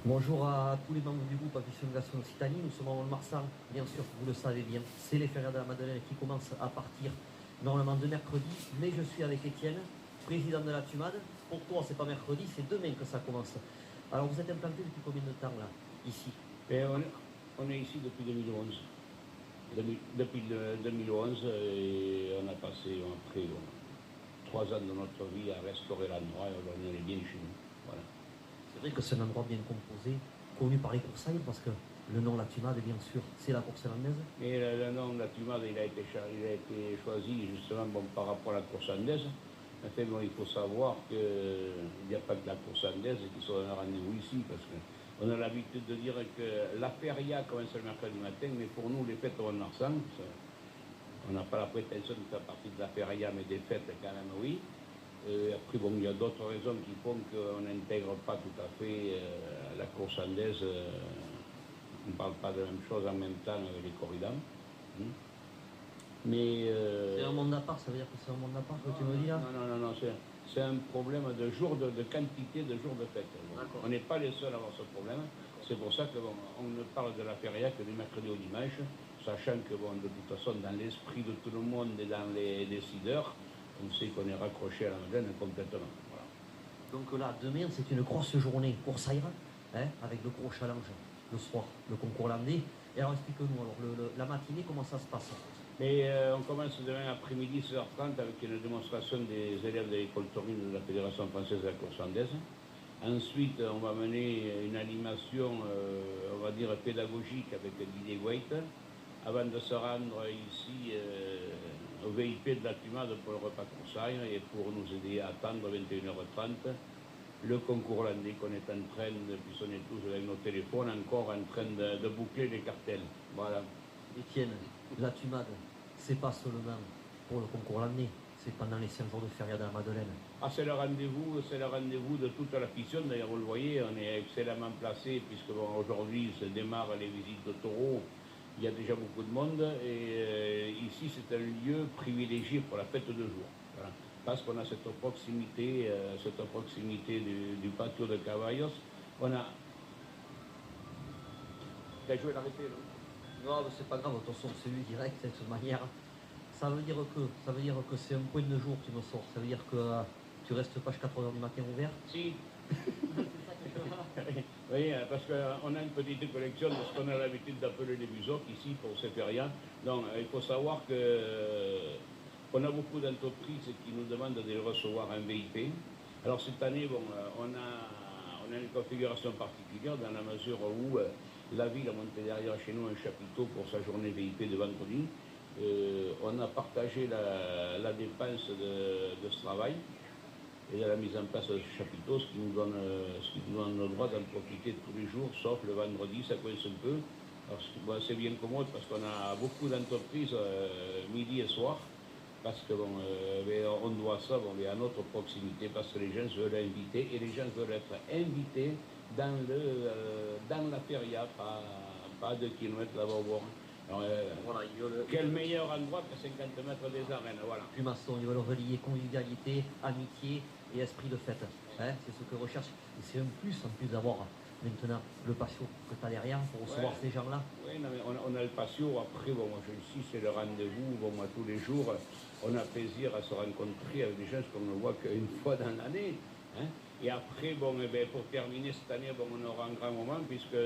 Bonjour à tous les membres du groupe Aficionation Occitanie, nous sommes à Mont-de-Marsan, bien sûr, vous le savez bien, c'est les Férias de la Madeleine qui commencent à partir normalement de mercredi, mais je suis avec Étienne, président de la TUMAD. Pour toi, c'est pas mercredi, c'est demain que ça commence. Alors vous êtes implanté depuis combien de temps là, ici? On est ici depuis 2011. Depuis 2011, et on a passé après 3 ans de notre vie à restaurer l'endroit et aujourd'hui on est bien chez nous. Voilà. C'est vrai que c'est un endroit bien composé, connu par les coursailles, parce que le nom la TUMAD, bien sûr, c'est la course landaise. Mais le nom de la TUMAD, il a été choisi justement par rapport à la course andaise. En fait, il faut savoir qu'il n'y a pas que la course andaise qui soit un rendez-vous ici, parce qu'on a l'habitude de dire que la feria commence le mercredi matin, mais pour nous, les fêtes au Mont-de-Marsan, on n'a pas la prétention de faire partie de la feria, mais des fêtes quand même, oui. Après, bon, il y a d'autres raisons qui font qu'on n'intègre pas tout à fait la course andaise. On ne parle pas de la même chose en même temps avec les corridors. Mais c'est un monde à part, ça veut dire que c'est un monde à part que tu me dis là? Non, c'est un problème de quantité de jours de fête. On n'est pas les seuls à avoir ce problème. C'est pour ça qu'on ne parle de la feria que du mercredi au dimanche, sachant que de toute façon, dans l'esprit de tout le monde et dans les décideurs, on sait qu'on est raccroché à la Madeleine complètement. Voilà. Donc là, demain, c'est une grosse journée pour Saïra, avec le gros challenge le soir, le concours landais. Et alors, explique-nous, alors, la matinée, comment ça se passe? Mais on commence demain après-midi 16h30 avec une démonstration des élèves de l'école taurine de la Fédération française de la course andaise. Ensuite, on va mener une animation, on va dire, pédagogique avec Didier Guaite, avant de se rendre ici au VIP de la TUMAD pour le repas coursaille et pour nous aider à attendre 21h30 le concours landais qu'on est en train, puisqu'on est tous avec nos téléphones, encore en train de boucler les cartels. Voilà. Étienne, la TUMAD, c'est pas seulement pour le concours landais, c'est pendant les 5 jours de feria de la Madeleine. Ah, c'est le rendez-vous de toute la fission. D'ailleurs, vous le voyez, on est excellemment placé, puisque aujourd'hui se démarrent les visites de taureaux. Il y a déjà beaucoup de monde, et ici, c'est un lieu privilégié pour la fête de jour. Voilà. Parce qu'on a cette proximité du patio de Caballos. On a... T'as joué l'arrêté, non? Non, mais c'est pas grave, de toute façon, c'est lui direct, de toute manière. Ça veut dire que c'est un point de jour que tu me sors. Ça veut dire que tu restes pas jusqu'à 3h du matin ouvert? Si. Oui, parce qu'on a une petite collection de ce qu'on a l'habitude d'appeler les buzocs ici pour ces férias. Donc il faut savoir qu'on a beaucoup d'entreprises qui nous demandent de les recevoir en VIP. Alors cette année, on a une configuration particulière dans la mesure où la ville a monté derrière chez nous un chapiteau pour sa journée VIP de vendredi. On a partagé la dépense de ce travail et la mise en place de ce chapiteau, ce qui nous donne le droit d'en profiter tous les jours, sauf le vendredi, ça coince un peu. Alors c'est bien commode parce qu'on a beaucoup d'entreprises midi et soir, parce qu'on doit ça à notre proximité, parce que les gens se veulent inviter et les gens veulent être invités dans la feria, pas 2 kilomètres là-bas au bord. Alors, voilà, quel meilleur endroit que 50 mètres des arènes, voilà. Plus maçon, ils veulent relier convivialité, amitié et esprit de fête. C'est ce que recherche. Et c'est un plus, en plus d'avoir maintenant le patio que tu as derrière pour recevoir ces gens-là. Oui, mais on a le patio. Après, moi, ici, c'est le rendez-vous. Moi, tous les jours, on a plaisir à se rencontrer avec des gens qu'on ne voit qu'une fois dans l'année. Et après, pour terminer cette année, on aura un grand moment, puisque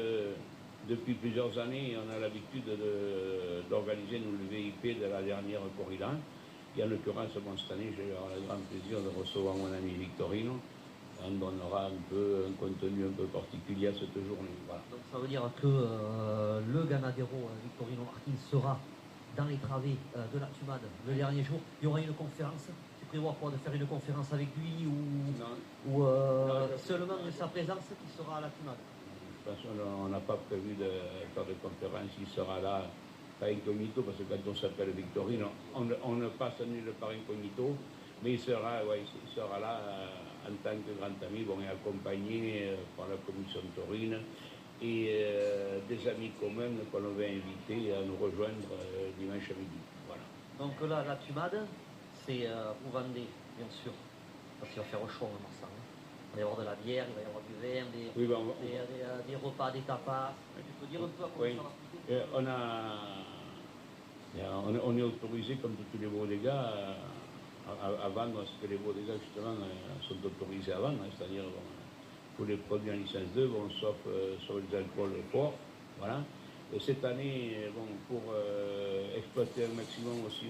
depuis plusieurs années, on a l'habitude d'organiser le VIP de la dernière corrida. Et en l'occurrence, cette année, j'ai eu le grand plaisir de recevoir mon ami Victorino. On donnera un contenu un peu particulier à cette journée. Voilà. Donc ça veut dire que le Ganadero Victorino Martin sera dans les travées de la TUMAD le dernier jour. Il y aura une conférence. Tu prévois quoi, de faire une conférence avec lui ou seulement de sa présence qui sera à la TUMAD? On n'a pas prévu de faire de conférence, il sera là, pas incognito, parce que quand on s'appelle Victorine, on ne passe nulle part incognito, mais il sera là en tant que grand ami, et accompagné par la commission taurine et des amis communs qu'on va inviter à nous rejoindre dimanche à midi. Voilà. Donc là, la TUMAD, c'est pour Vendée, bien sûr, parce qu'il va faire chaud en mars. va y avoir de la bière, il va y avoir du vin, Oui, des repas, des tapas. Tu peux dire un peu à quoi oui. ça va coûter? On est autorisé, comme tous les bodegas, à vendre ce que les bodegas, justement, sont autorisés à vendre, hein, c'est-à-dire pour les produits en licence 2, bon, sauf les alcools forts. Voilà. Et cette année, bon, pour exploiter au maximum aussi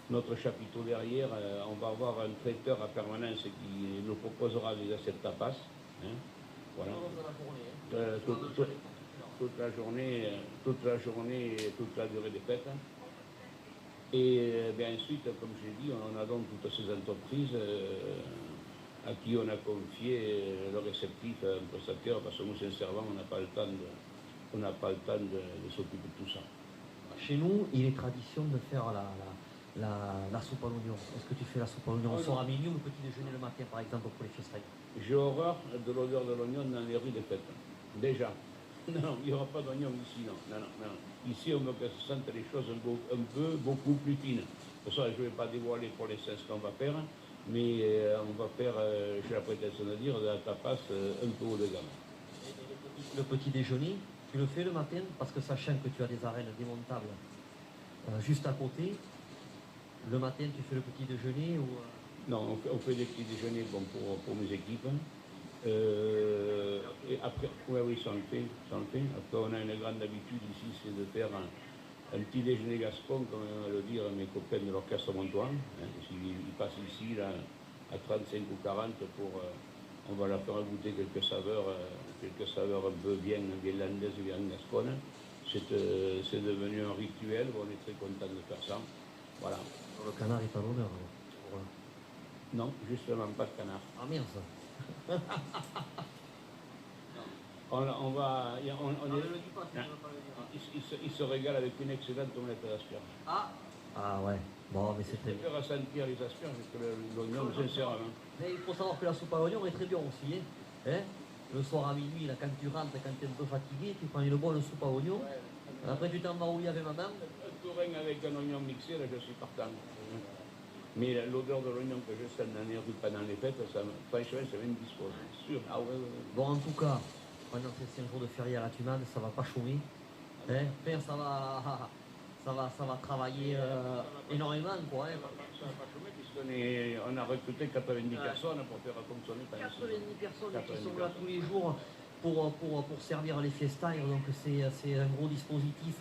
notre chapiteau derrière, on va avoir un traiteur à permanence qui nous proposera des assiettes tapas. Hein, voilà. Toute la journée, toute la durée des fêtes. Et bien ensuite, comme j'ai dit, on a donc toutes ces entreprises à qui on a confié le réceptif un prestataire, parce que nous, sincèrement, on n'a pas le temps de s'occuper de tout ça. Chez nous, il est tradition de faire la soupe à l'oignon. Est-ce que tu fais la soupe à l'oignon au soir à minuit ou le petit déjeuner le matin, par exemple, pour les fiestailles? J'ai horreur de l'odeur de l'oignon dans les rues des fêtes. Déjà. Non, il n'y aura pas d'oignon ici, non. Ici, on veut que se sentent les choses beaucoup plus fines. Pour ça, je ne vais pas dévoiler pour l'instant ce qu'on va faire, mais on va faire, j'ai la prétention de dire, de la tapas un peu haut de gamme. Le petit déjeuner, tu le fais le matin, parce que sachant que tu as des arènes démontables juste à côté, le matin, tu fais le petit déjeuner ou... Non, on fait des petits déjeuners bon, pour mes équipes. Et après, oui, ça le fait. Après, on a une grande habitude ici, c'est de faire un petit déjeuner gascon, comme on va le dire mes copains de l'orchestre montois. Hein, ils passent ici là, à 35 ou 40 pour... on va leur faire goûter quelques saveurs un peu bien irlandaises, bien gasconnes. C'est devenu un rituel, on est très content de faire ça. Voilà. Le canard est à l'honneur. Non, justement, pas de canard. Ah merde. Il se régale avec une excellente omelette d'asperges. Ah ouais, bon, mais c'est très bien. Je préfère ressentir les asperges que l'oignon, sincèrement. Mais il faut savoir que la soupe à l'oignon est très bien aussi. Hein. Le soir à minuit, là, quand tu rentres, quand tu es un peu fatigué, tu prends une bonne soupe à oignon. Ouais. Après, tu t'embrouilles avec maman. Un tourin avec un oignon mixé, là, je suis partant. Mais l'odeur de l'oignon que je sens dans les rues pendant les fêtes, franchement, ça m'indispose. Sûr. Ah ouais. Bon, en tout cas, pendant ces 5 jours de férié à la Tumade, ça va pas chômer. Hein. Enfin, ça va travailler énormément, quoi. Hein. Ça va pas chômer, puisqu'on a recruté 90 personnes pour faire fonctionner pendant 90 personnes qui sont là tous les jours pour servir les fiestailles. Donc, c'est un gros dispositif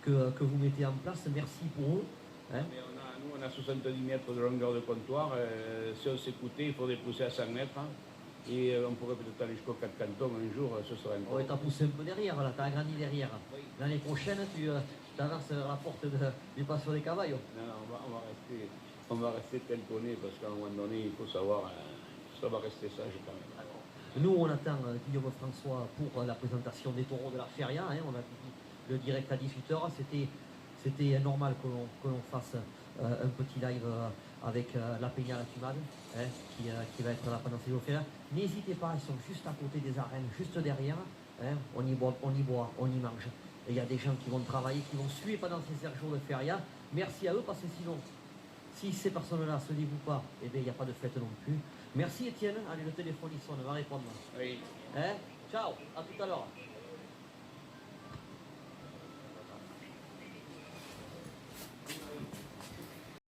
que vous mettez en place. Merci pour eux. Hein. Nous, on a 70 mètres de longueur de comptoir. Si on s'écoutait, il faudrait pousser à 100 mètres. Hein. Et on pourrait peut-être aller jusqu'aux 4 cantons un jour, ce serait incroyable. Oui, tu as poussé un peu derrière, là, tu as agrandi derrière. Oui. L'année prochaine, tu avances vers la porte du Passion des Cavallos. Non, on va rester tel qu'on est, parce qu'à un moment donné, il faut savoir, ça va rester sage quand même. Nous, on attend Guillaume François pour la présentation des taureaux de la Feria. Hein. On a dit le direct à 18h. C'était normal que l'on fasse un petit live avec la Peña La Tumade, hein, qui va être là pendant ces jours de Feria. N'hésitez pas, ils sont juste à côté des arènes, juste derrière. Hein. On y boit, on y mange. Et il y a des gens qui vont travailler, qui vont suivre pendant ces 5 jours de Feria. Merci à eux, parce que sinon, si ces personnes-là ne se dévouent pas, eh bien, il n'y a pas de fête non plus. Merci Étienne. Allez, le téléphone, il sonne, on va répondre. Oui. Hein. Ciao, à tout à l'heure.